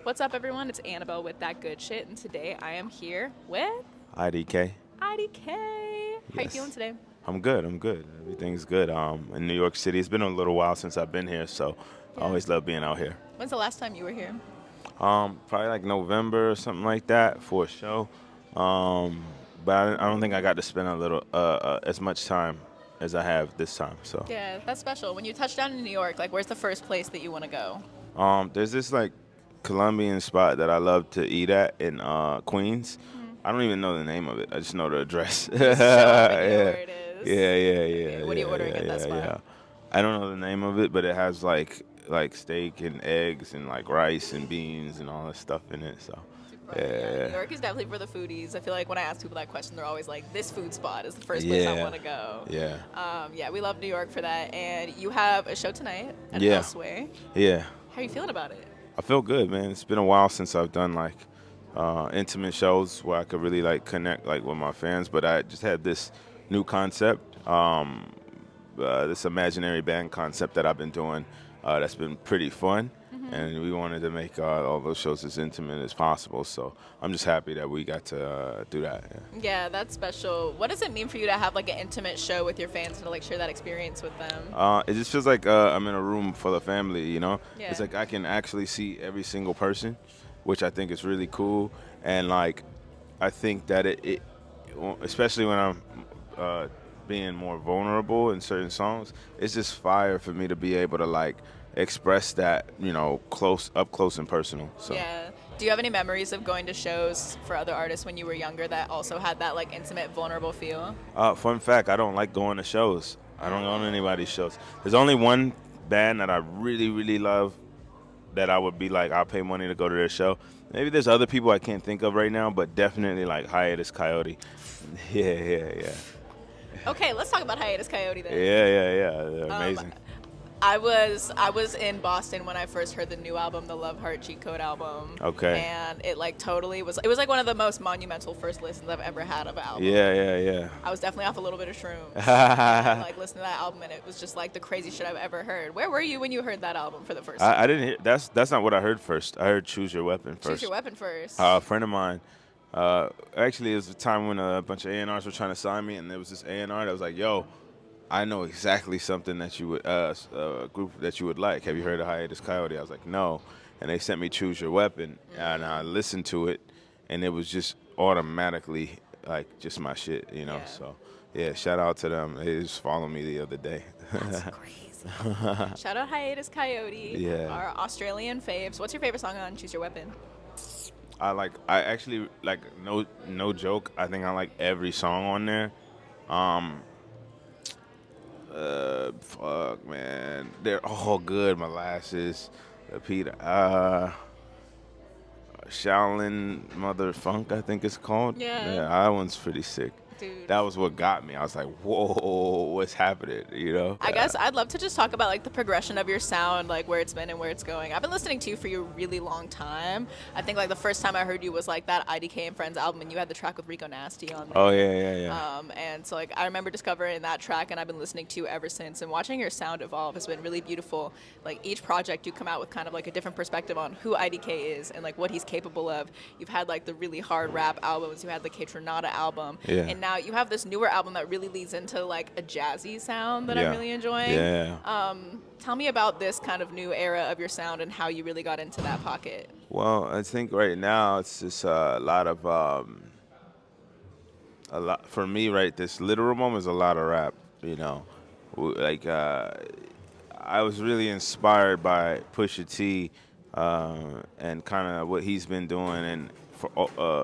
What's up, everyone? It's Annabelle with That Good Shit, and today I am here with IDK. IDK. How you feeling Yes. today? I'm good. I'm good. Everything's good. In New York City, it's been a little while since I've been here, so I Yeah. always love being out here. When's the last time you were here? Probably like November or something like that for a show. Um, but I don't think I got to spend a little as much time as I have this time. So Yeah, that's special. When you touch down in New York, like, where's the first place that you want to go? there's this like Colombian spot that I love to eat at in Queens. Hmm. I don't even know the name of it. I just know the address. You just show up and you know Yeah, where it is. yeah, yeah, yeah, Okay, what are you yeah, ordering yeah, at that yeah, spot? yeah. I don't know the name of it, but it has like steak and eggs and like rice and beans and all that stuff in it. So, Super. Yeah, New yeah, York is definitely for the foodies. I feel like when I ask people that question, they're always like, "This food spot is the first place I yeah, want to go." yeah, Yeah, we love New York for that. And you have a show tonight at yeah, Elsewhere. yeah. How are you feeling about it? I feel good, man. It's been a while since I've done like intimate shows where I could really like connect like with my fans. But I just had this new concept, this imaginary band concept that I've been doing. That's been pretty fun, Hmm. and we wanted to make all those shows as intimate as possible. So I'm just happy that we got to do that. Yeah. Yeah, that's special. What does it mean for you to have like an intimate show with your fans and to like share that experience with them? It just feels like I'm in a room full of family, you know? It's Yeah. like I can actually see every single person, which I think is really cool. And like, I think that especially when I'm uh, being more vulnerable in certain songs, it's just fire for me to be able to like express that, up close and personal. So. Yeah. Do you have any memories of going to shows for other artists when you were younger that also had that like intimate, vulnerable feel? Fun fact, I don't like going to shows. I don't go to Oh. anybody's shows. There's only one band that I really, really love that I would be like, I'll pay money to go to their show. Maybe there's other people I can't think of right now, but definitely like Hiatus Kaiyote. Yeah, yeah, yeah. Okay, let's talk about Hiatus Kaiyote then. Yeah, yeah, yeah. They're Um, amazing. I was in Boston when I first heard the new album, the Love Heart Cheat Code album, Okay. and it like totally was. It was like one of the most monumental first listens I've ever had of an album. Yeah, yeah, I was definitely off a little bit of shrooms, and I yeah. like listened to that album, and it was just like the craziest shit I've ever heard. Where were you when you heard that album for the first I time? didn't hear. That's not what I heard first. I heard Choose Your Weapon Choose your first. weapon first. A friend of mine. Actually, it was a time when a bunch of A&Rs were trying to sign me, and there was this A&R that was like, "Yo, I know exactly something that you would, a group that you would like. Have you heard of Hiatus Coyote?" I was like, "No," and they sent me Choose Your Weapon, and I listened to it, and it was just automatically like just my shit, you know. Yeah, So yeah, shout out to them. They just followed me the other day. that's crazy. Shout out Hiatus Coyote, Yeah. our Australian faves. What's your favorite song on Choose Your Weapon? I actually like no joke. I think I like every song on there. Um, fuck man, they're all good. Molasses, Peter, Shaolin Mother Funk, I think it's called. Yeah, Yeah, that one's pretty sick. dude. That was what got me. I was like, whoa, what's happening? You know? I guess I'd love to just talk about like the progression of your sound, like where it's been and where it's going. I've been listening to you for a really long time. I think like the first time I heard you was like that IDK and Friends album, and you had the track with Rico Nasty on Oh there. yeah, yeah, yeah. And so like I remember discovering that track, and I've been listening to you ever since. And watching your sound evolve has been really beautiful. Like each project, you come out with kind of like a different perspective on who IDK is and like what he's capable of. You've had like the really hard rap albums, you had the K Tronada album, Yeah. and now you have this newer album that really leads into like a jazzy sound that I'm Yeah. really enjoying. Yeah. Tell me about this kind of new era of your sound and how you really got into that pocket. Well, I think right now it's just a lot of a lot for me. Right, this literal moment is a lot of rap. You know, like I was really inspired by Pusha T and kind of what he's been doing and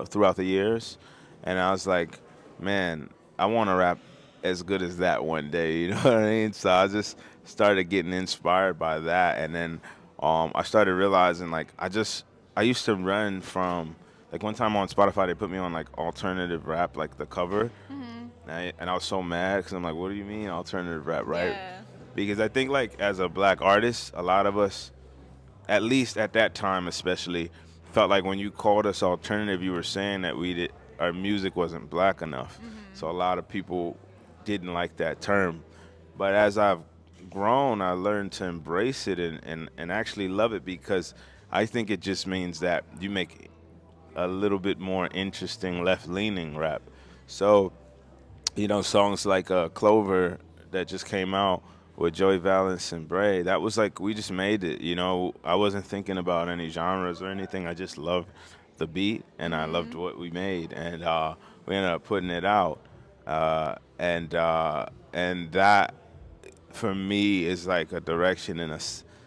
throughout the years, and I was like, man, I want to rap as good as that one day. You know what I mean? So I just started getting inspired by that, and then I started realizing like I used to run from like one time on Spotify they put me on like alternative rap like the cover, and I was so mad because I'm like, what do you mean alternative rap, right? Yeah. Because I think like as a black artist, a lot of us, at least at that time especially, felt like when you called us alternative, you were saying that our music wasn't black enough. So a lot of people didn't like that term. But as I've grown, I learned to embrace it and actually love it because I think it just means that you make a little bit more interesting left-leaning rap. So, songs like Clover that just came out with Joey Valence and Brae, that was like, we just made it. I wasn't thinking about any genres or anything. I just loved the beat and I loved what we made. And we ended up putting it out. And that, for me, is like a direction and a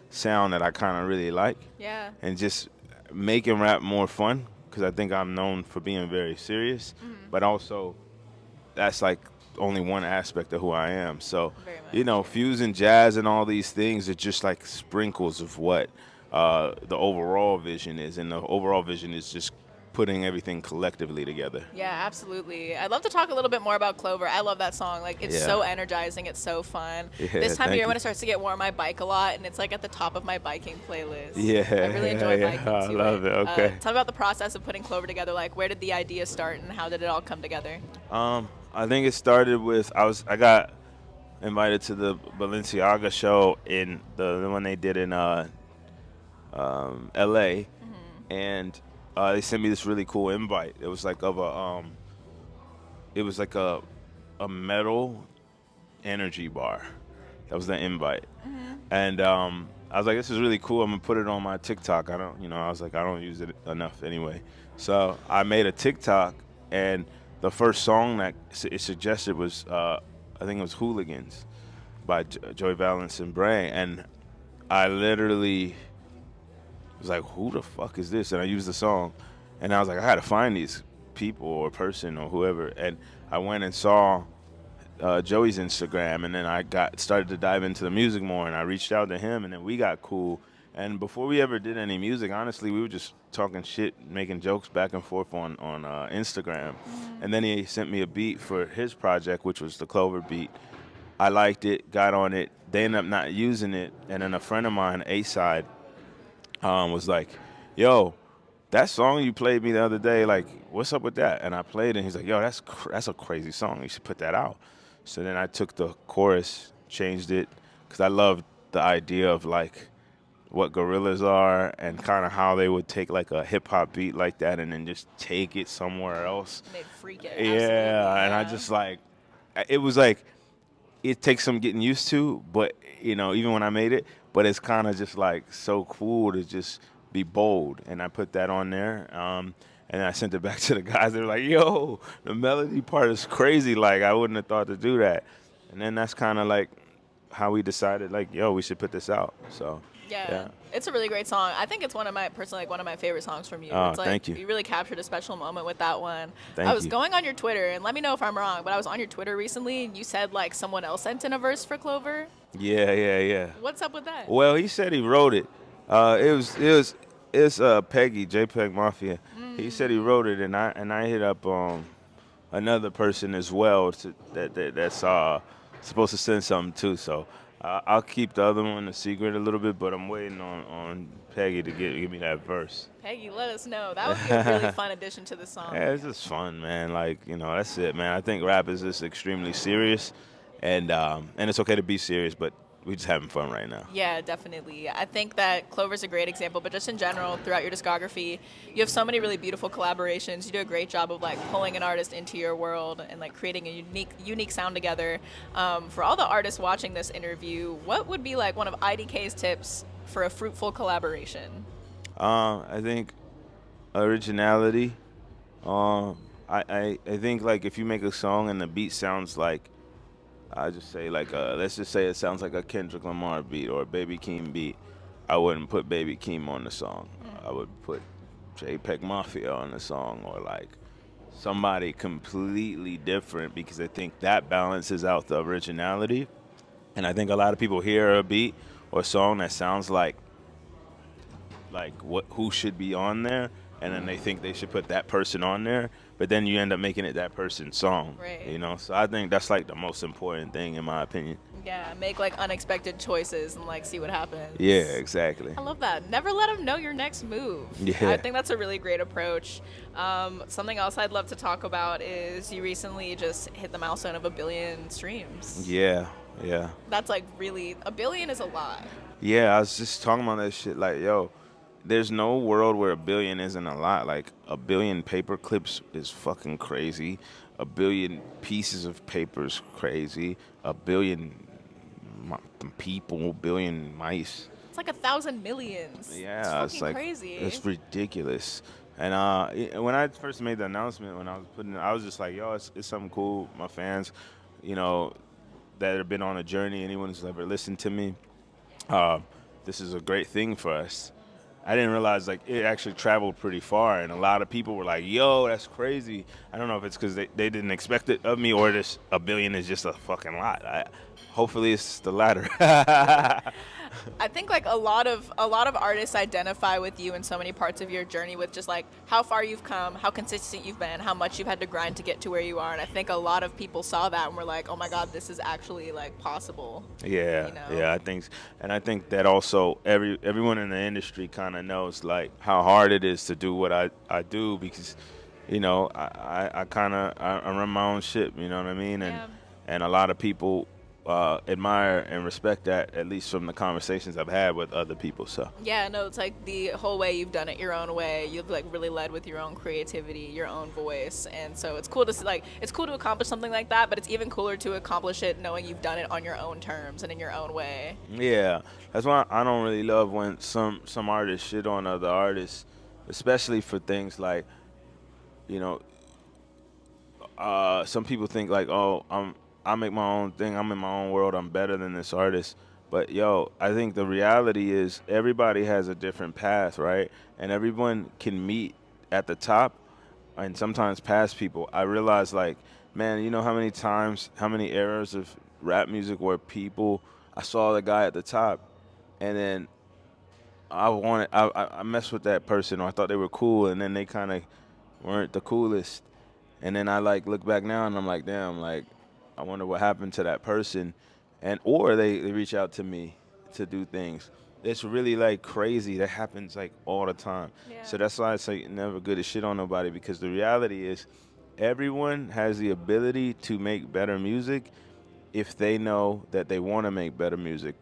sound that I kind of really like. Yeah. And just making rap more fun, because I think I'm known for being very serious, but also that's like only one aspect of who I am. So, Very much. fusing jazz and all these things are just like sprinkles of what the overall vision is. And the overall vision is just putting everything collectively together. Yeah, absolutely. I'd love to talk a little bit more about Clover. I love that song. Like, it's Yeah. so energizing. It's so fun. Yeah, This time of thank year you. when it starts to get warm, I bike a lot, and it's like at the top of my biking playlist. Yeah, I really enjoy yeah, biking I to love it. Okay. Tell me about the process of putting Clover together. Like, where did the idea start, and how did it all come together? I think it started with I got invited to the Balenciaga show in the one they did in L.A. And they sent me this really cool invite. It was like a metal energy bar. That was the invite. And I was like, this is really cool. I'm gonna put it on my TikTok. I was like, I don't use it enough anyway. So I made a TikTok, and the first song that it suggested was, I think it was "Hooligans" by Joey Valence and Brae, and I literally was like, who the fuck is this? And I used the song, and I was like, I had to find these people or person or whoever, and I went and saw Joey's Instagram, and then I started to dive into the music more, and I reached out to him, and then we got cool. And before we ever did any music, honestly, we were just talking shit, making jokes back and forth on Instagram. And then he sent me a beat for his project, which was the Clover beat. I liked it, got on it. They ended up not using it, and then a friend of mine, A-Side, was like, yo, that song you played me the other day, like, what's up with that? And I played it, and he's like, yo, that's a crazy song. You should put that out. So then I took the chorus, changed it, because I loved the idea of, like, what gorillas are and kind of how they would take, like, a hip-hop beat like that and then just take it somewhere else. And they'd freak it. Yeah, Absolutely, and I just, like, it was like, it takes some getting used to, but, even when I made it, but it's kind of just, like, so cool to just be bold. And I put that on there. And I sent it back to the guys. They were like, yo, the melody part is crazy. Like, I wouldn't have thought to do that. And then that's kind of like how we decided, like, yo, we should put this out. So, Yeah. It's a really great song. I think it's one of my favorite songs from you. Oh, It's like, thank you. You really captured a special moment with that one. Thank I was you. going on your Twitter, and let me know if I'm wrong, but I was on your Twitter recently, and you said like someone else sent in a verse for Clover. Yeah. What's up with that? Well, he said he wrote it. It's Peggy, JPEG Mafia. He said he wrote it, and I hit up another person as well that's supposed to send something too. So I'll keep the other one a secret a little bit, but I'm waiting on Peggy to give me that verse. Peggy, let us know. That would be a really fun addition to the song. Yeah, it's just fun, man. Like, that's it, man. I think rap is just extremely serious, and it's okay to be serious, but we just having fun right now. Yeah, definitely. I think that Clover's a great example, but just in general, throughout your discography, you have so many really beautiful collaborations. You do a great job of like pulling an artist into your world and like creating a unique sound together. For all the artists watching this interview, what would be like one of IDK's tips for a fruitful collaboration? I think originality. I think like if you make a song and the beat sounds like, I just say like let's just say it sounds like a Kendrick Lamar beat or a Baby Keem beat, I wouldn't put Baby Keem on the song. I would put JPEG Mafia on the song, or like somebody completely different, because I think that balances out the originality. And I think a lot of people hear a beat or a song that sounds like who should be on there, and then they think they should put that person on there, but then you end up making it that person's song. Right. So I think that's like the most important thing in my opinion. Yeah, make like unexpected choices and like see what happens. Yeah, exactly. I love that. Never let them know your next move. Yeah. I think that's a really great approach. Something else I'd love to talk about is you recently just hit the milestone of 1 billion streams. Yeah. That's like really, 1 billion is a lot. Yeah, I was just talking about that shit, like, yo, there's no world where a billion isn't a lot. Like a billion paper clips is fucking crazy. A billion pieces of paper is crazy. A billion people, billion mice. It's like 1,000 millions. It's Yeah, it's fucking like crazy. it's ridiculous. And when I first made the announcement, when I was putting, I was just like, yo, it's something cool. My fans, you know, that have been on a journey. Anyone who's ever listened to me, uh, this is a great thing for us. I didn't realize like it actually traveled pretty far, and a lot of people were like, "Yo, that's crazy." I don't know if it's because they didn't expect it of me, or this a billion is just a fucking lot. Hopefully, it's the latter. I think like a lot of artists identify with you in so many parts of your journey with just like how far you've come, how consistent you've been, how much you've had to grind to get to where you are. And I think a lot of people saw that and were like, "Oh my God, this is actually like possible." Yeah, You know? yeah, I think that also everyone in the industry kind of knows like how hard it is to do what I do because, I run my own ship, you know what I mean, Yeah. and a lot of people admire and respect that, at least from the conversations I've had with other people. So Yeah, no, it's like the whole way you've done it your own way. You've like really led with your own creativity, your own voice, and so it's cool to see, like it's cool to accomplish something like that. But it's even cooler to accomplish it knowing you've done it on your own terms and in your own way. yeah, that's why I don't really love when some artists shit on other artists, especially for things like, you know, some people think like, oh, I make my own thing. I'm in my own world. I'm better than this artist. But yo, I think the reality is everybody has a different path, right? And everyone can meet at the top and sometimes pass people. I realize like, man, you know how many times, how many eras of rap music where I saw the guy at the top, and then I messed with that person, or I thought they were cool, and then they kind of weren't the coolest. And then I like look back now and I'm like, damn, like I wonder what happened to that person. And or they reach out to me to do things. It's really like crazy. That happens like all the time. Yeah. So that's why I say never good to shit on nobody, because the reality is everyone has the ability to make better music if they know that they want to make better music.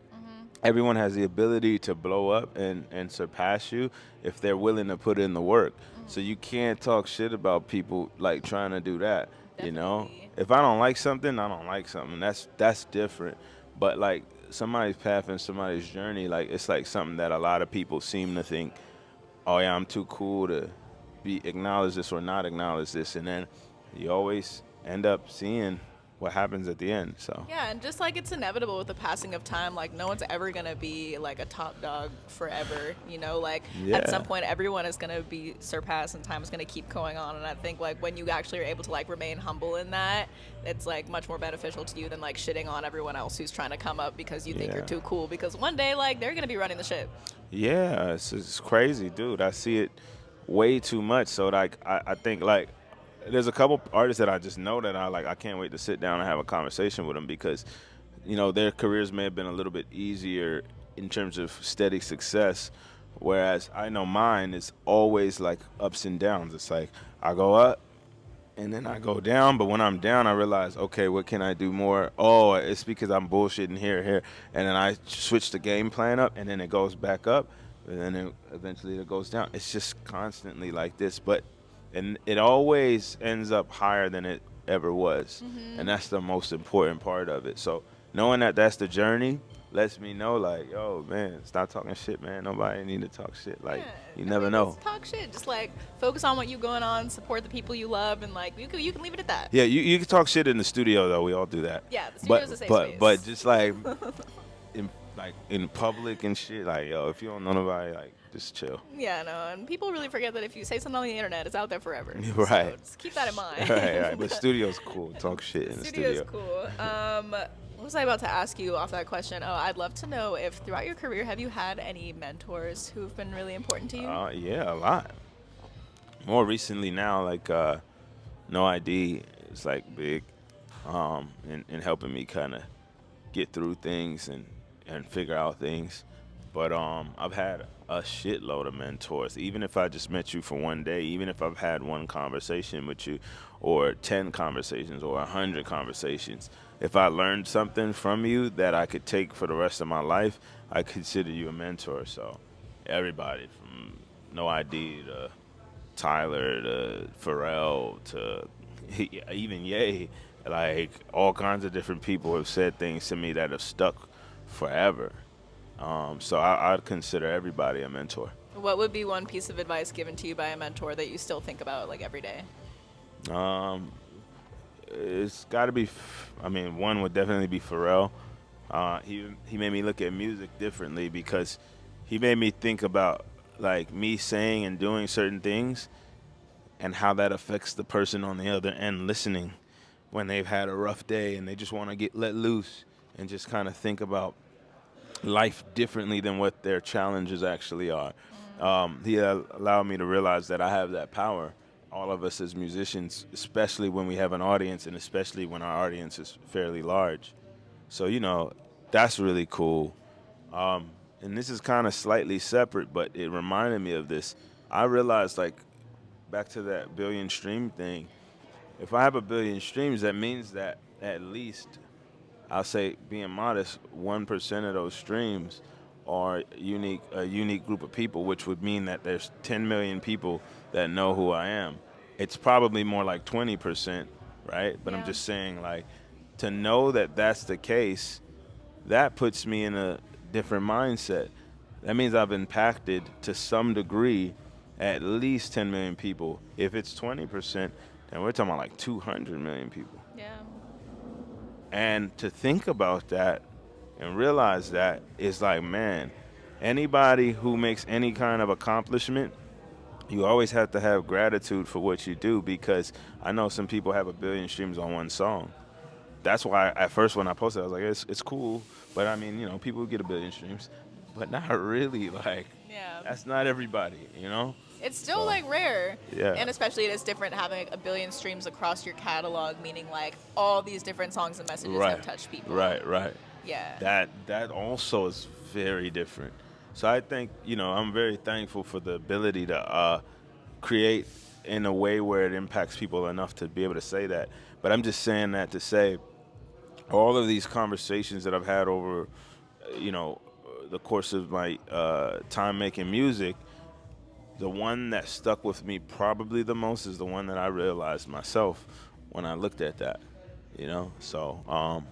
Everyone has the ability to blow up and surpass you if they're willing to put in the work. So you can't talk shit about people like trying to do that. You know, Definitely. if I don't like something, I don't like something. That's different. But like somebody's path and somebody's journey, like it's like something that a lot of people seem to think, oh yeah, I'm too cool to be acknowledge this or not acknowledge this, and then you always end up seeing what happens at the end. So Yeah, and just like it's inevitable with the passing of time, like no one's ever gonna be like a top dog forever, you know, like at some yeah. point everyone is gonna be surpassed and time is gonna keep going on. And I think like when you actually are able to like remain humble in that, it's like much more beneficial to you than like shitting on everyone else who's trying to come up because you think you're Yeah. too cool, because one day like they're gonna be running the ship. Yeah, it's crazy, dude. I see it way too much. So like I think like there's a couple artists that I just know that I can't wait to sit down and have a conversation with them, because their careers may have been a little bit easier in terms of steady success, whereas I know mine is always like ups and downs. It's like I go up and then I go down, but when I'm down, I realize, okay, what can I do more? Oh, it's because I'm bullshitting here, and then I switch the game plan up, and then it goes back up, and then eventually it goes down. It's just constantly like this, and it always ends up higher than it ever was, and that's the most important part of it. So knowing that that's the journey lets me know, like, yo, man, stop talking shit, man. Nobody need to talk shit. Like, Yeah, you no never one know. needs to talk shit. Just like focus on what you going on, support the people you love, and like you can leave it at that. Yeah, you can talk shit in the studio though. We all do that. Yeah, the studio's But a safe but space. just like in public and shit, like yo, if you don't know nobody, like just chill. Yeah, no, and people really forget that if you say something on the internet, it's out there forever. So Right. just keep that in mind. Right. But studio's cool. Talk shit in the Studio's studio. cool. What was I about to ask you off that question? Oh, I'd love to know if throughout your career, have you had any mentors who've been really important to you? Yeah, a lot. More recently now, like No ID is like big, in helping me kind of get through things and figure out things. But I've had a shitload of mentors. Even if I just met you for one day, even if I've had one conversation with you, or 10 conversations, or 100 conversations, if I learned something from you that I could take for the rest of my life, I consider you a mentor. So everybody from No ID to Tyler to Pharrell to even Ye. Like all kinds of different people have said things to me that have stuck forever. So I'd consider everybody a mentor. What would be one piece of advice given to you by a mentor that you still think about like every day? Um, it's got to be. I mean, one would definitely be Pharrell. He made me look at music differently because he made me think about like me saying and doing certain things and how that affects the person on the other end listening when they've had a rough day and they just want to get let loose and just kind of think about life differently than what their challenges actually are. He allowed me to realize that I have that power. All of us as musicians, especially when we have an audience and especially when our audience is fairly large. So, that's really cool. And this is kind of slightly separate, but it reminded me of this. I realized, like, back to that billion stream thing, if I have a billion streams, that means that at least, I'll say, being modest, 1% of those streams are a unique group of people, which would mean that there's 10 million people that know who I am. It's probably more like 20%, right? But I'm Yeah. just saying, like, to know that that's the case, that puts me in a different mindset. That means I've impacted to some degree at least 10 million people. If it's 20%, then we're talking about like 200 million people. Yeah. And to think about that and realize that is like, man, anybody who makes any kind of accomplishment, you always have to have gratitude for what you do because I know some people have a billion streams on one song. That's why at first when I posted, I was like, it's cool, but I mean, people get a billion streams, but not really. Like, Yeah. that's not everybody. It's still So like rare. yeah, And especially it is different having like, a billion streams across your catalog, meaning like all these different songs and messages have right, touched people. right. Yeah. That also is very different. So I think I'm very thankful for the ability to create in a way where it impacts people enough to be able to say that. But I'm just saying that to say all of these conversations that I've had over, the course of my time making music, the one that stuck with me probably the most is the one that I realized myself when I looked at that. So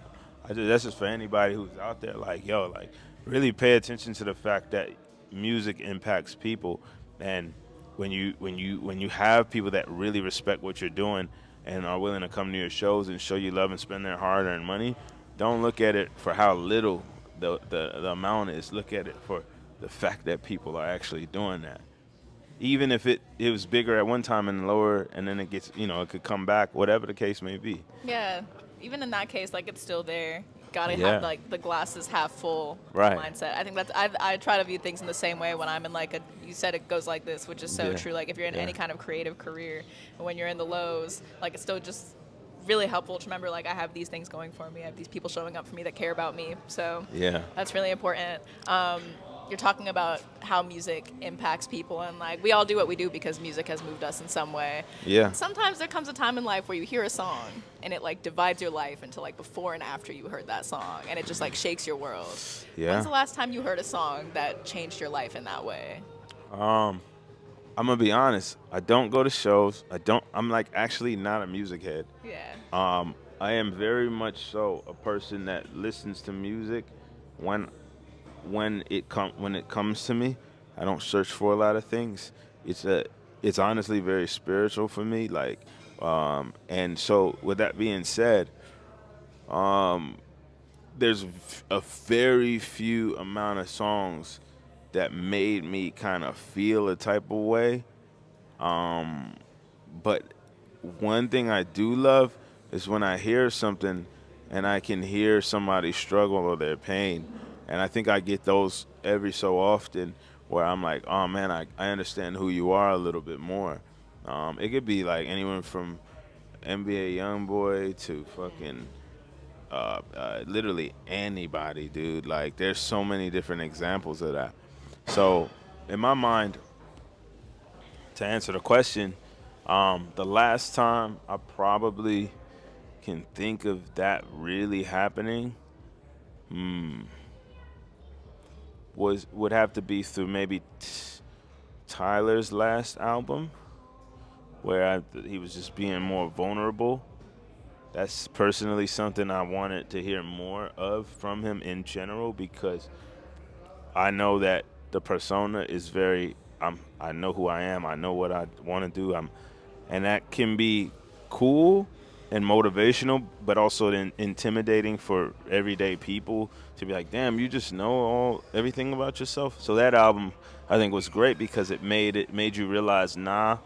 that's just for anybody who's out there, like, yo, like, really pay attention to the fact that music impacts people, and when you have people that really respect what you're doing and are willing to come to your shows and show you love and spend their hard-earned money, don't look at it for how little the amount is. Look at it for the fact that people are actually doing that. Even if it was bigger at one time and lower, and then it gets, it could come back, whatever the case may be. Yeah. Even in that case, like it's still there. Gotta have Yeah. like the glasses half full Right. mindset. I think I try to view things in the same way when I'm in like you said it goes like this, which is so Yeah. true. Like if you're in Yeah. any kind of creative career, and when you're in the lows, like it's still just really helpful to remember like I have these things going for me. I have these people showing up for me that care about me. So Yeah. that's really important. You're talking about how music impacts people, and like we all do what we do because music has moved us in some way. Yeah. Sometimes there comes a time in life where you hear a song and it like divides your life into like before and after you heard that song, and it just like shakes your world. Yeah. When's the last time you heard a song that changed your life in that way? I'm gonna be honest. I don't go to shows. I'm like actually not a music head. Yeah. I am very much so a person that listens to music when when it comes to me. I don't search for a lot of things. It's honestly very spiritual for me. Like, and so with that being said, there's a very few amount of songs that made me kind of feel a type of way. But one thing I do love is when I hear something and I can hear somebody's struggle or their pain. And I think I get those every so often where I'm like, oh man, I understand who you are a little bit more. It could be like anyone from NBA YoungBoy to fucking literally anybody, dude. Like, there's so many different examples of that. So, in my mind, to answer the question, the last time I probably can think of that really happening, would have to be through maybe Tyler's last album, where he was just being more vulnerable. That's personally something I wanted to hear more of from him in general, because I know that the persona is very. I know who I am. I know what I want to do. And that can be cool and motivational, but also then intimidating for everyday people to be like, damn, you just know everything about yourself. So that album, I think, was great because it made you realize, nah,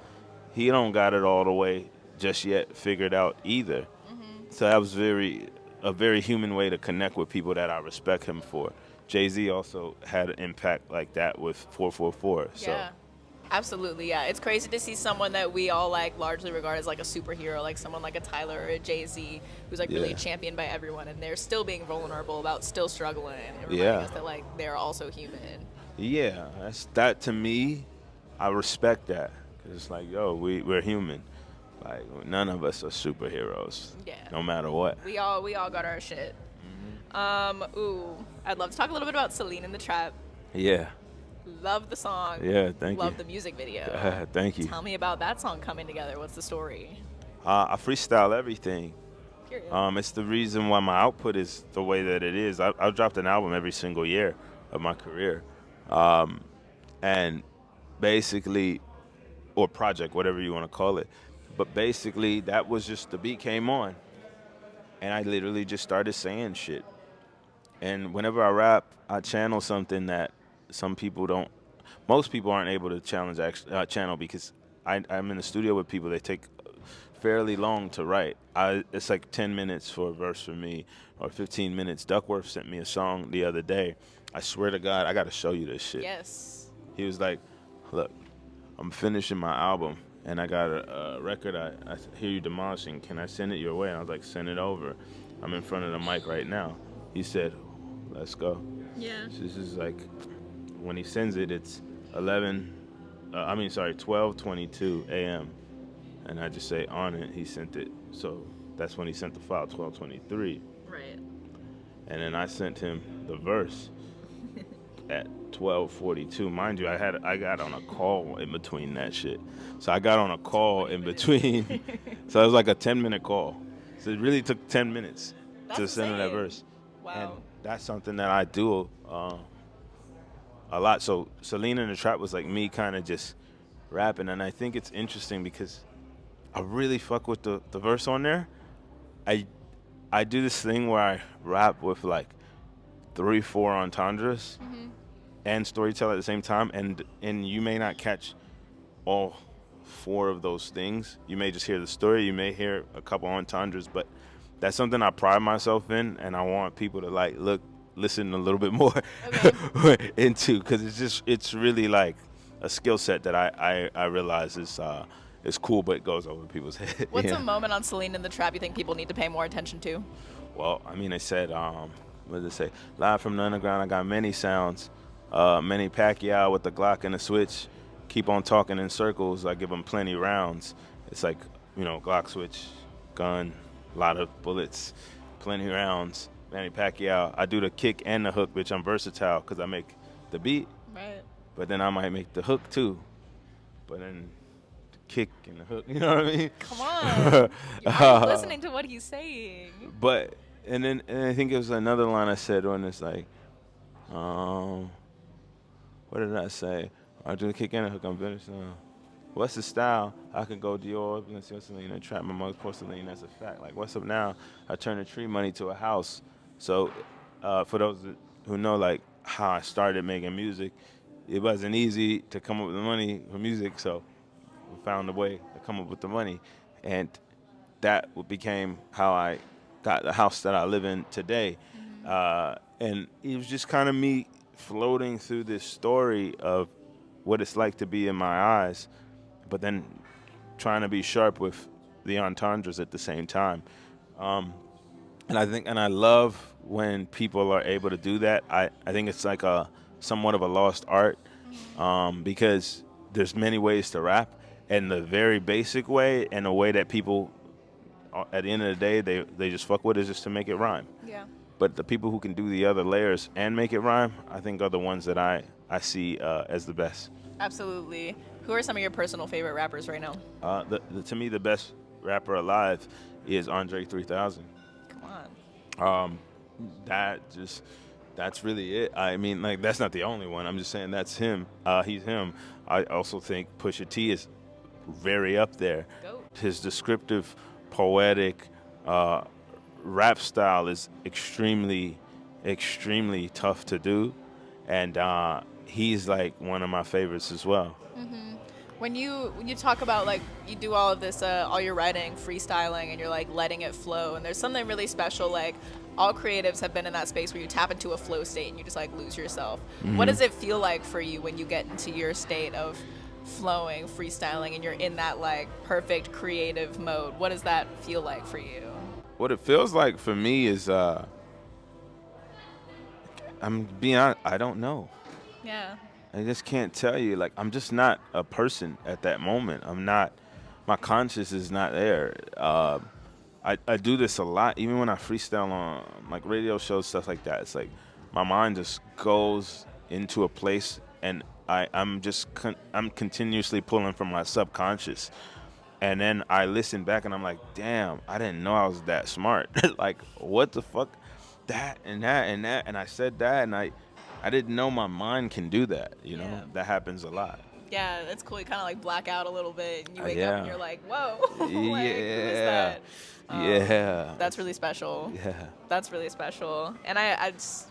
he don't got it all the way just yet figured out either. So that was a very human way to connect with people that I respect him for. Jay-Z also had an impact like that with 444. So Yeah. Absolutely, yeah. It's crazy to see someone that we all like largely regard as like a superhero, like someone like a Tyler or a Jay-Z, who's like really yeah, championed by everyone, and they're still being vulnerable about still struggling and reminding yeah, us that like they're also human. yeah. That to me, I respect that. 'Cause it's like, yo, we're human. Like none of us are superheroes, Yeah. no matter what. We all got our shit. Ooh, I'd love to talk a little bit about CELiNE and the Trap. Yeah, Love the song. yeah. Thank you. Love the music video. Thank you. Tell me about that song coming together. What's the story? I freestyle everything. Period. It's the reason why my output is the way that it is. I've dropped an album every single year of my career, and basically, or project, whatever you want to call it. But basically, that was just the beat came on, and I literally just started saying shit. And whenever I rap, I channel something that some people don't. Most people aren't able to channel because I'm in the studio with people. They take fairly long to write. It's like 10 minutes for a verse for me, or 15 minutes. Duckworth sent me a song the other day. I swear to God, I got to show you this shit. Yes. He was like, look, I'm finishing my album, and I got a record I hear you demolishing. Can I send it your way? And I was like, send it over. I'm in front of the mic right now. He said, let's go. Yeah. So this is like, when he sends it, it's 12:22 a.m. And I just say on it, he sent it. So that's when he sent the file, 12:23. Right. And then I sent him the verse at 12:42. Mind you, I got on a call in between that shit. So I got on a call in between. So it was like a 10-minute call. So it really took 10 minutes to send him that insane. verse. Wow. And that's something that I do a lot. So CELiNE and the Trap was like me kind of just rapping. And I think it's interesting because I really fuck with the verse on there. I do this thing where I rap with like 3-4 entendres and storytell at the same time, and you may not catch all 4 of those things. You may just hear the story, you may hear a couple entendres, but that's something I pride myself in, and I want people to like listen a little bit more into, because it's really like a skill set that I realize is cool, but it goes over people's head. What's Yeah. a moment on CELiNE and the Trap you think people need to pay more attention to? Well, I mean, they said, what did they say? Live from the underground, I got many sounds. Many Pacquiao with the Glock and the switch. Keep on talking in circles, I give them plenty rounds. It's like, Glock switch, gun, a lot of bullets, plenty rounds. Manny Pacquiao. I do the kick and the hook, bitch. I'm versatile because I make the beat, Right. but then I might make the hook too. But then the kick and the hook, you know what I mean? Come on. You're listening to what he's saying. But and I think it was another line I said on this, like, what did I say? I do the kick and the hook. I'm finished. What's the style? I can go Dior, Balenciaga, trap my mother's porcelain. That's a fact. Like, what's up now? I turn the tree money to a house. So, for those who know, like, how I started making music, it wasn't easy to come up with the money for music. So, we found a way to come up with the money, and that became how I got the house that I live in today. And it was just kind of me floating through this story of what it's like to be in my eyes, but then trying to be sharp with the entendres at the same time. And I love when people are able to do that. I think it's like a somewhat of a lost art, because there's many ways to rap, and the very basic way and the way that people at the end of the day they just fuck with is just to make it rhyme. Yeah. But the people who can do the other layers and make it rhyme, I think are the ones that I see as the best. Absolutely. Who are some of your personal favorite rappers right now? To me, the best rapper alive is Andre 3000. Come on. That just that's really it. I mean, like that's not the only one. I'm just saying that's him. He's him. I also think Pusha T is very up there. Goat. His descriptive, poetic rap style is extremely, extremely tough to do, and he's like one of my favorites as well. When you talk about like you do all of this, all your writing, freestyling, and you're like letting it flow, and there's something really special. Like all creatives have been in that space where you tap into a flow state and you just like lose yourself. What does it feel like for you when you get into your state of flowing, freestyling, and you're in that like perfect creative mode? What does that feel like for you? What it feels like for me is, I'm being honest, I don't know. Yeah. I just can't tell you. Like, I'm just not a person at that moment. I'm not, my conscience is not there. I do this a lot, even when I freestyle on like radio shows, stuff like that. It's like my mind just goes into a place, and I'm just I'm continuously pulling from my subconscious, and then I listen back, and I'm like, damn, I didn't know I was that smart. Like, what the fuck, that and that and that, and I said that, and I didn't know my mind can do that. You know, Yeah. that happens a lot. Yeah, that's cool. You kind of like black out a little bit, and you wake up Yeah. and you're like, "Whoa, like, who is Yeah. that?" Yeah. That's really special. Yeah. That's really special. And I just,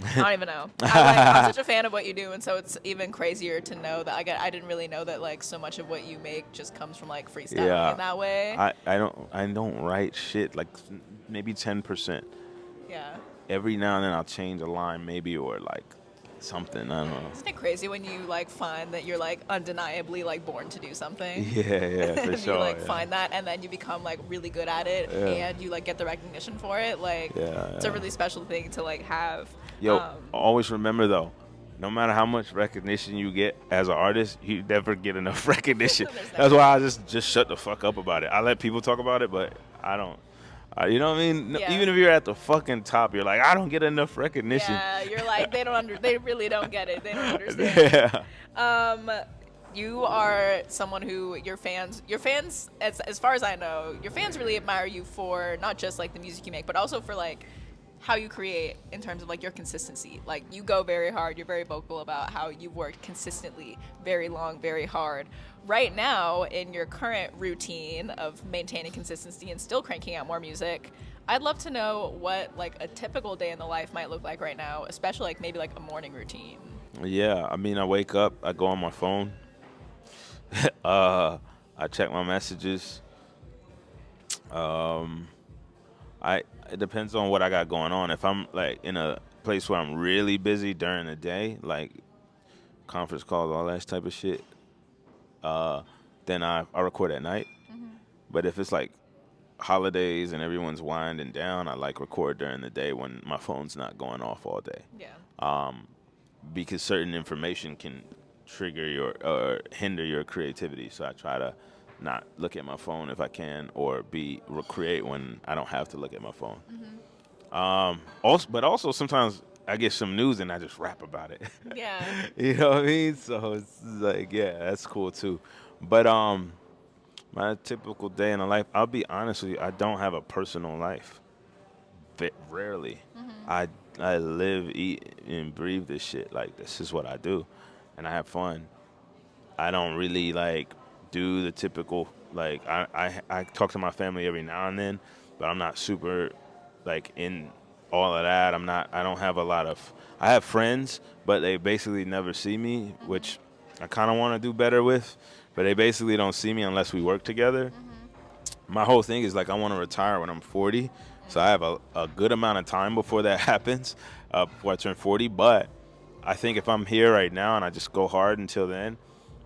I don't even know. I'm such a fan of what you do, and so it's even crazier to know that I didn't really know that like so much of what you make just comes from like freestyling Yeah. in that way. I don't write shit, like maybe 10%. Yeah. Every now and then I'll change a line maybe, or like something, I don't know. Isn't it crazy when you like find that you're like undeniably like born to do something? Yeah, for And sure. you like yeah. find that, and then you become like really good at it, Yeah. and you like get the recognition for it. Like Yeah, it's a yeah. really special thing to like have. Yo, always remember though, no matter how much recognition you get as an artist, you never get enough recognition. There's That's never why I just shut the fuck up about it. I let people talk about it, but I don't. You know what I mean? No, Yeah. even if you're at the fucking top, you're like, I don't get enough recognition. Yeah, you're like they really don't get it. They don't understand. Yeah. You are someone who your fans as far as I know, your fans really admire you for not just like the music you make, but also for like how you create in terms of like your consistency. Like you go very hard, you're very vocal about how you've worked consistently, very long, very hard. Right now, in your current routine of maintaining consistency and still cranking out more music, I'd love to know what like a typical day in the life might look like right now, especially like maybe like a morning routine. Yeah, I mean, I wake up, I go on my phone, I check my messages. It depends on what I got going on. If I'm like in a place where I'm really busy during the day, like conference calls, all that type of shit, then I record at night. But if it's like holidays and everyone's winding down, I like record during the day when my phone's not going off all day. Yeah. Because certain information can trigger your or hinder your creativity. So I try to not look at my phone if I can, or create when I don't have to look at my phone. Also sometimes I get some news and I just rap about it. Yeah. You know what I mean? So it's like, yeah, that's cool too. But my typical day in the life, I'll be honest with you, I don't have a personal life. Rarely. I live, eat, and breathe this shit. Like, this is what I do, and I have fun. I don't really like do the typical, like, I talk to my family every now and then, but I'm not super like in all of that. I don't have a lot of, I have friends, but they basically never see me, which I kind of want to do better with, but they basically don't see me unless we work together. My whole thing is like, I want to retire when I'm 40, so I have a good amount of time before that happens, before I turn 40. But I think if I'm here right now and I just go hard until then,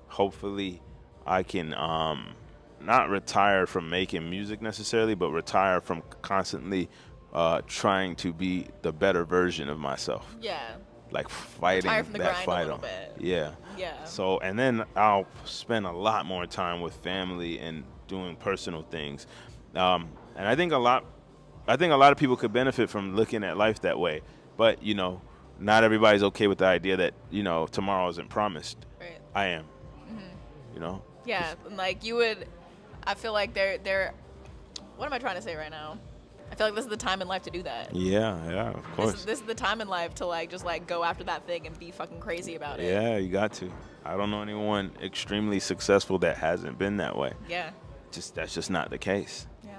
hopefully I can not retire from making music necessarily, but retire from constantly trying to be the better version of myself. Yeah. Like fighting Retire from the that grind a fight little on. bit. Yeah. Yeah. So, and then I'll spend a lot more time with family and doing personal things. And I think a lot I think a lot of people could benefit from looking at life that way. But, not everybody's okay with the idea that, tomorrow isn't promised. Right. I am, you know? Yeah, and like you would, I feel like they're. What am I trying to say right now? I feel like this is the time in life to do that. Yeah, of course. This is the time in life to like just like go after that thing and be fucking crazy about it. Yeah, you got to. I don't know anyone extremely successful that hasn't been that way. Yeah. That's just not the case. Yeah.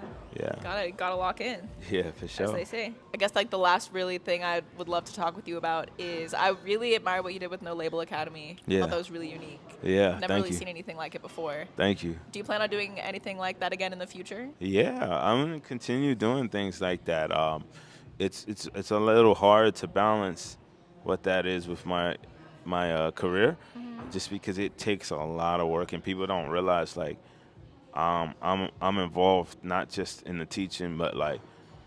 Yeah. Gotta lock in. Yeah, for sure. As they say. I guess like the last really thing I would love to talk with you about is I really admire what you did with No Label Academy. Yeah. I thought that was really unique. Yeah, Never thank really you. seen anything like it before. Thank you. Do you plan on doing anything like that again in the future? Yeah, I'm gonna continue doing things like that. It's a little hard to balance what that is with my career, just because it takes a lot of work and people don't realize like I'm involved not just in the teaching but like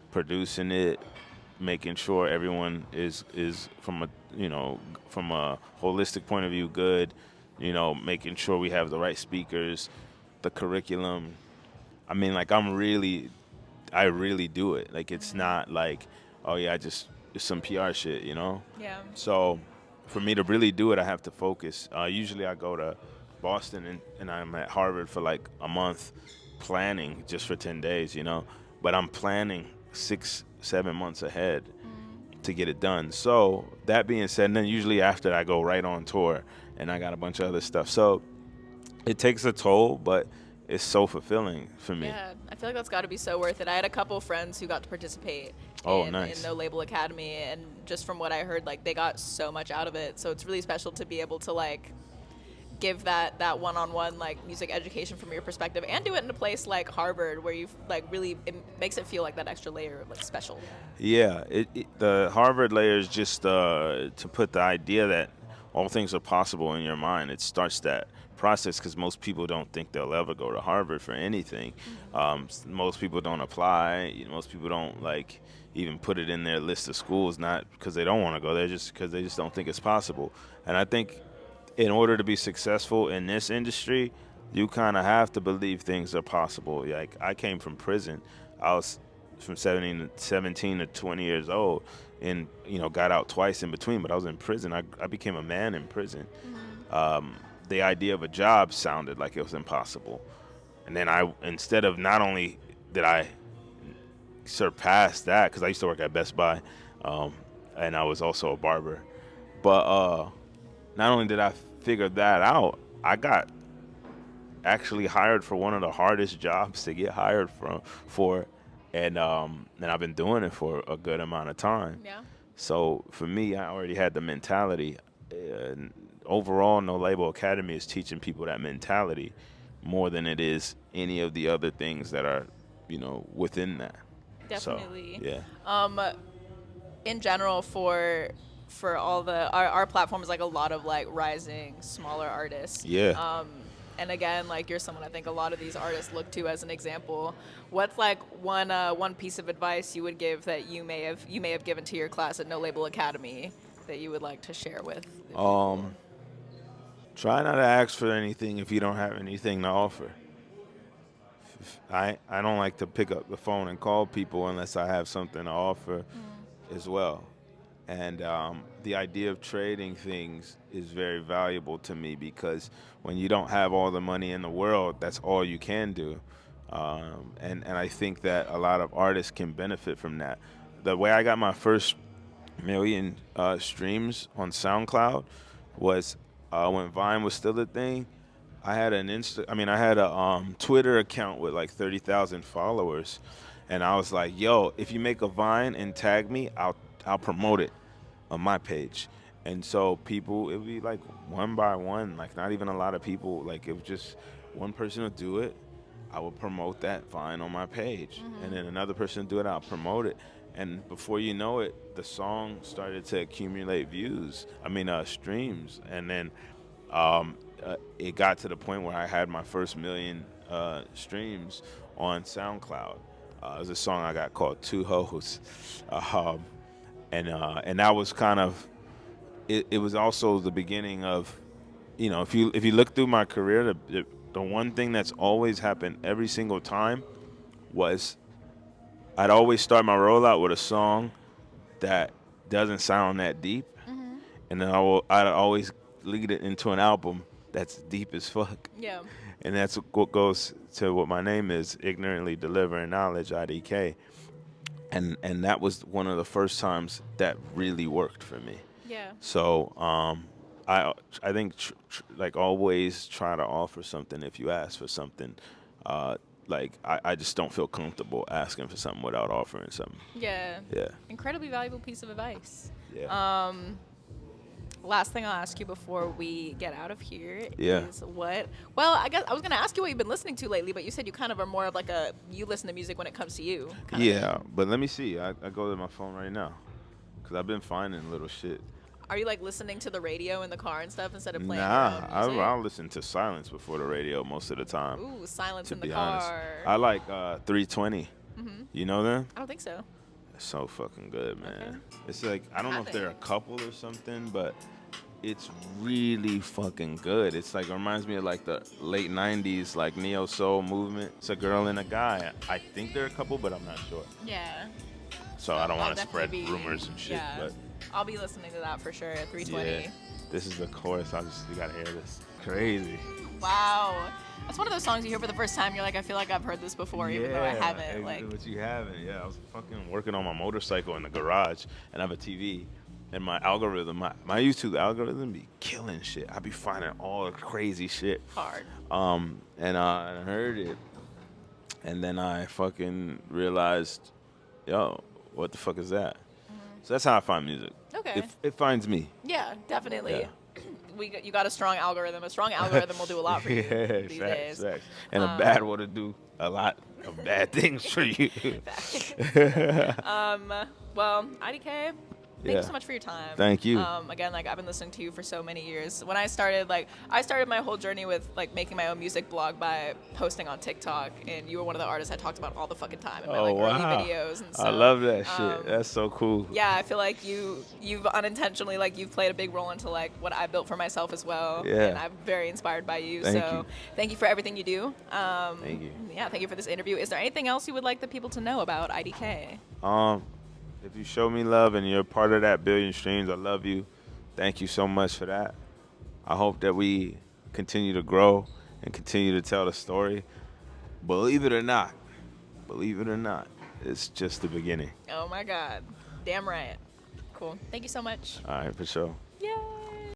producing it, making sure everyone is from a holistic point of view good, making sure we have the right speakers, the curriculum. I mean, like I really do it. Like it's not like, oh yeah, it's some PR shit, Yeah. So for me to really do it, I have to focus. Usually I go to Boston and I'm at Harvard for like a month planning just for 10 days, but I'm planning 6-7 months ahead to get it done. So that being said, and then usually after I go right on tour and I got a bunch of other stuff. So it takes a toll, but it's so fulfilling for me. Yeah, I feel like that's got to be so worth it. I had a couple friends who got to participate Oh, in nice. No Label Academy, and just from what I heard, like they got so much out of it. So it's really special to be able to like give that one-on-one like music education from your perspective, and do it in a place like Harvard where you like really it makes it feel like that extra layer of like special. Yeah, the Harvard layer is just to put the idea that all things are possible in your mind. It starts that process because most people don't think they'll ever go to Harvard for anything. Most people don't apply. Most people don't like even put it in their list of schools, not because they don't want to go there, just because they just don't think it's possible. And I think in order to be successful in this industry, you kind of have to believe things are possible. Like I came from prison. I was from 17 to 20 years old and, got out twice in between, but I was in prison. I became a man in prison. The idea of a job sounded like it was impossible. And then instead of not only did I surpass that, because I used to work at Best Buy, and I was also a barber, but not only did I figure that out, I got actually hired for one of the hardest jobs to get hired for, and I've been doing it for a good amount of time. Yeah. So for me, I already had the mentality. Overall, No Label Academy is teaching people that mentality more than it is any of the other things that are, within that. Definitely. So, yeah. In general, for all our platform is like a lot of like rising smaller artists. Yeah. And again, like you're someone I think a lot of these artists look to as an example. What's like one piece of advice you would give that you may have given to your class at No Label Academy that you would like to share with? Try not to ask for anything if you don't have anything to offer. I don't like to pick up the phone and call people unless I have something to offer as well. And the idea of trading things is very valuable to me because when you don't have all the money in the world, that's all you can do. And I think that a lot of artists can benefit from that. The way I got my first million streams on SoundCloud was when Vine was still a thing. I had a Twitter account with like 30,000 followers, and I was like, "Yo, if you make a Vine and tag me, I'll promote it on my page." And so people, it would be like one by one, like not even a lot of people. Like it was just one person would do it. I would promote that Vine on my page, and then another person would do it. I'll promote it, and before you know it, the song started to accumulate streams, and then it got to the point where I had my first million streams on SoundCloud. It was a song I got called Two Hoes. And that was kind of it was also the beginning of, if you look through my career, the one thing that's always happened every single time was I'd always start my rollout with a song that doesn't sound that deep, and then I'd always lead it into an album that's deep as fuck. Yeah. And that's what goes to what my name is, Ignorantly Delivering Knowledge, IDK. And that was one of the first times that really worked for me. Yeah. So I think like always try to offer something if you ask for something. Like I just don't feel comfortable asking for something without offering something. Yeah. Yeah. Incredibly valuable piece of advice. Yeah. Last thing I'll ask you before we get out of here Yeah. is what? Well, I guess I was gonna ask you what you've been listening to lately, but you said you kind of are more of like you listen to music when it comes to you. Kind Yeah, but let me see. I go to my phone right now because I've been finding little shit. Are you like listening to the radio in the car and stuff instead of playing Nah, your own music? I'll listen to silence before the radio most of the time. Ooh, silence To in the be car. honest, I like 320. You know them? I don't think so. It's so fucking good, man. Okay. It's like I don't know if they're a Haven't. couple or something, but it's really fucking good. It's like it reminds me of like the late '90s like neo soul movement. It's a girl and a guy. I think they're a couple, but I'm not sure. Yeah. So I don't I'll want to spread definitely be- rumors and shit. Yeah. But I'll be listening to that for sure at 320. yeah, this is the chorus. You gotta hear this. Crazy. Wow. That's one of those songs you hear for the first time. You're like, I feel like I've heard this before, even though I haven't. Like, but you haven't. Yeah, I was fucking working on my motorcycle in the garage, and I have a TV. And my algorithm, my YouTube algorithm be killing shit. I be finding all the crazy shit. hard. And I heard it, and then I fucking realized, yo, what the fuck is that? So that's how I find music. Okay. It finds me. Yeah, definitely. Yeah. You got a strong algorithm. A strong algorithm will do a lot for you Yeah, these facts, days. facts. And a bad one to do a lot of bad things for you. Well, IDK, thank Yeah. you so much for your time. Thank you. Again, like I've been listening to you for so many years. When I started my whole journey with like making my own music blog by posting on TikTok, and you were one of the artists I talked about all the fucking time in my Oh, early wow. videos and stuff. I love that shit. That's so cool. Yeah, I feel like you've unintentionally you've played a big role into like what I built for myself as well. Yeah. And I'm very inspired by you. Thank so you. thank you for everything you do. Thank you. Yeah, thank you for this interview. Is there anything else you would like the people to know about IDK? If you show me love and you're part of that billion streams, I love you. Thank you so much for that. I hope that we continue to grow and continue to tell the story. Believe it or not, it's just the beginning. Oh my God. Damn right. Cool. Thank you so much. All right, for sure. Yeah.